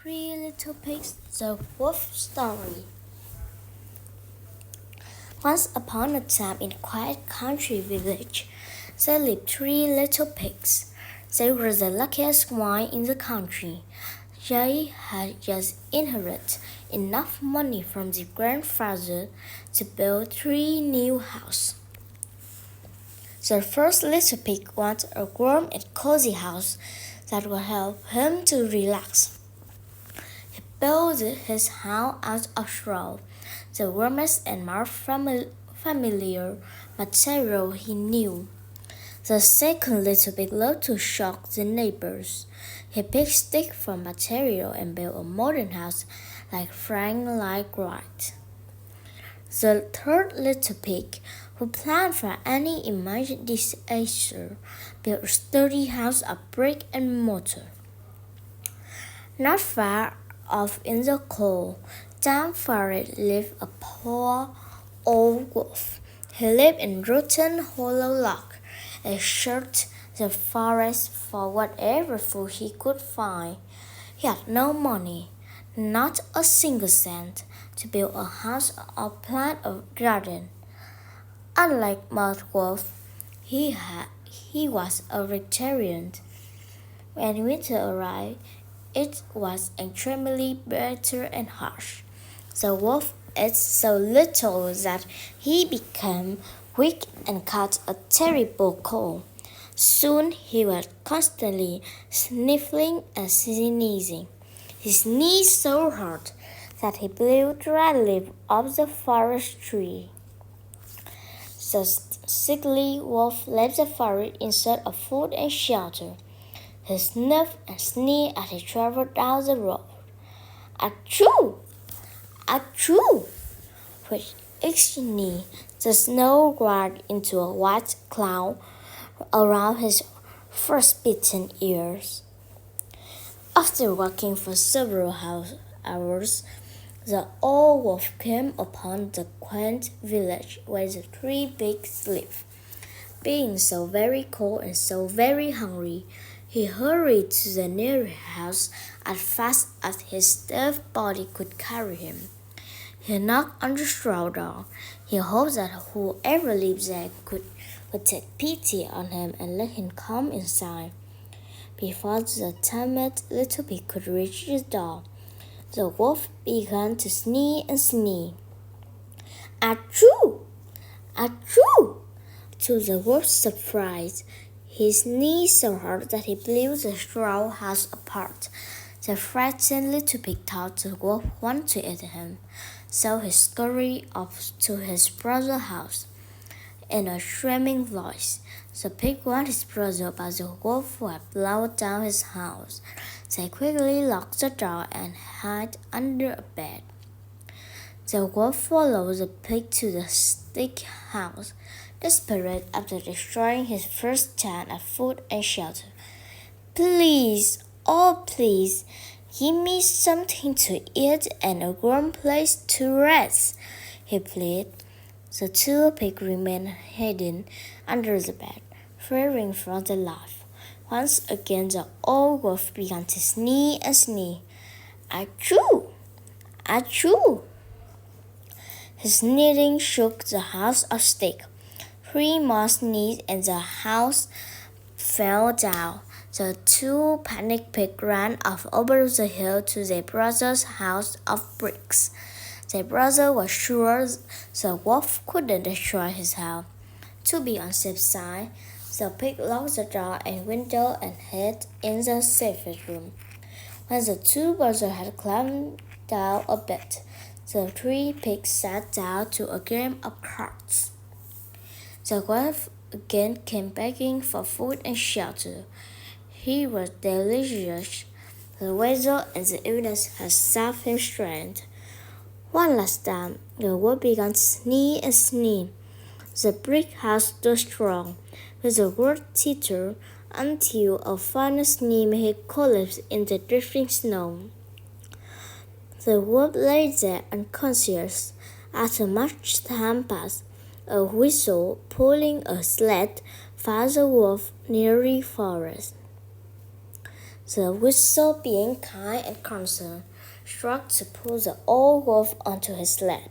Three Little Pigs, the Wolf Story. Once upon a time in a quiet country village, there lived three little pigs. They were the luckiest one in the country. They had just inherited enough money from their grandfather to build three new houses. The first little pig wanted a warm and cozy house that would help him to relax. He built his house out of straw, the warmest and most familiar material he knew. The second little pig loved to shock the neighbors. He picked sticks for material and built a modern house like Frank Lloyd Wright. The third little pig, who planned for any imagined disaster, built a sturdy house of brick and mortar. Not far off in the cold, damp forest lived a poor old wolf. He lived in rotten hollow log and searched the forest for whatever food he could find. He had no money, not a single cent, to build a house or plant a garden. Unlike most wolves, he was a vegetarian. When winter arrived, it was extremely bitter and harsh. The wolf ate so little that he became weak and caught a terrible cold. Soon he was constantly sniffling and sneezing. He sneezed so hard that he blew dry leaves off the forest tree. The sickly wolf left the forest in search of food and shelter. He sniffed and sneezed as he traveled down the road. Achoo! Achoo! With each sneeze, the snow gathered into a white cloud around his frostbitten ears. After walking for several hours, the old wolf came upon the quaint village where the three pigs lived. Being so very cold and so very hungry, he hurried to the nearest house as fast as his stiff body could carry him. He knocked on the straw door. He hoped that whoever lived there would take pity on him and let him come inside. Before the timid little pig could reach the door, the wolf began to sneeze and sneeze. Achoo! Achoo! To the wolf's surprise, he sneezed so hard that he blew the straw house apart. The frightened little pig thought the wolf wanted to eat him, so he scurried off to his brother's house. In a screaming voice, the pig warned his brother about the wolf who had blown down his house. They quickly locked the door and hid under a bed. The wolf followed the pig to the stick house, desperate after destroying his first chance at food and shelter. Please, oh please, give me something to eat and a warm place to rest, he pleaded. The two pigs remained hidden under the bed, fearing for their life. Once again the old wolf began to sneeze and sneeze. Achoo! Achoo! His sneezing shook the house of sticks. 3 more sneezed and the house fell down. The two panicked pigs ran off over the hill to their brother's house of bricks. Their brother was sure the wolf couldn't destroy his house. To be on the safe side, the pig locked the door and window and hid in the safest room. When the two brothers had climbed down a bit, the 3 pigs sat down to a game of cards. The wolf again came begging for food and shelter. He was delicious. The weather and the illness had sapped his strength. One last time, the wolf began to sneeze and sneeze. The brick house stood strong, with the wood teeter until a final sneeze made him collapse in the drifting snow. The wolf lay there unconscious. After much time passed, a whistle pulling a sled found the wolf near the forest. The whistle, being kind and concerned, struck to pull the old wolf onto his sled.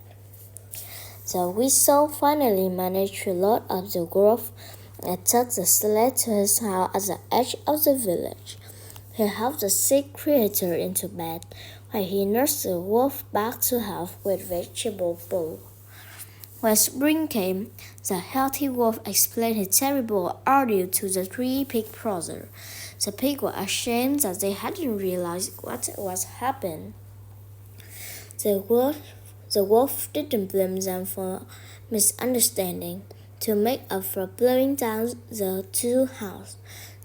The whistle finally managed to load up the wolf and took the sled to his house at the edge of the village. He helped the sick creature into bed, while he nursed the wolf back to health with vegetable bowl. When spring came, the healthy wolf explained his terrible ordeal to the three pig brothers. The pigs were ashamed that they hadn't realized what was happening. The wolf didn't blame them for misunderstanding. To make up for blowing down the two houses,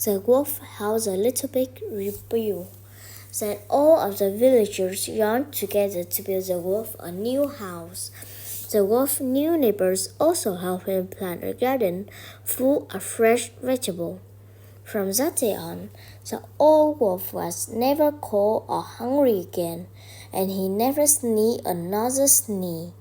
the wolf held a little big rebuild. Then all of the villagers joined together to build the wolf a new house. The wolf's new neighbors also helped him plant a garden full of fresh vegetables. From that day on, the old wolf was never cold or hungry again, and he never sneezed another sneeze.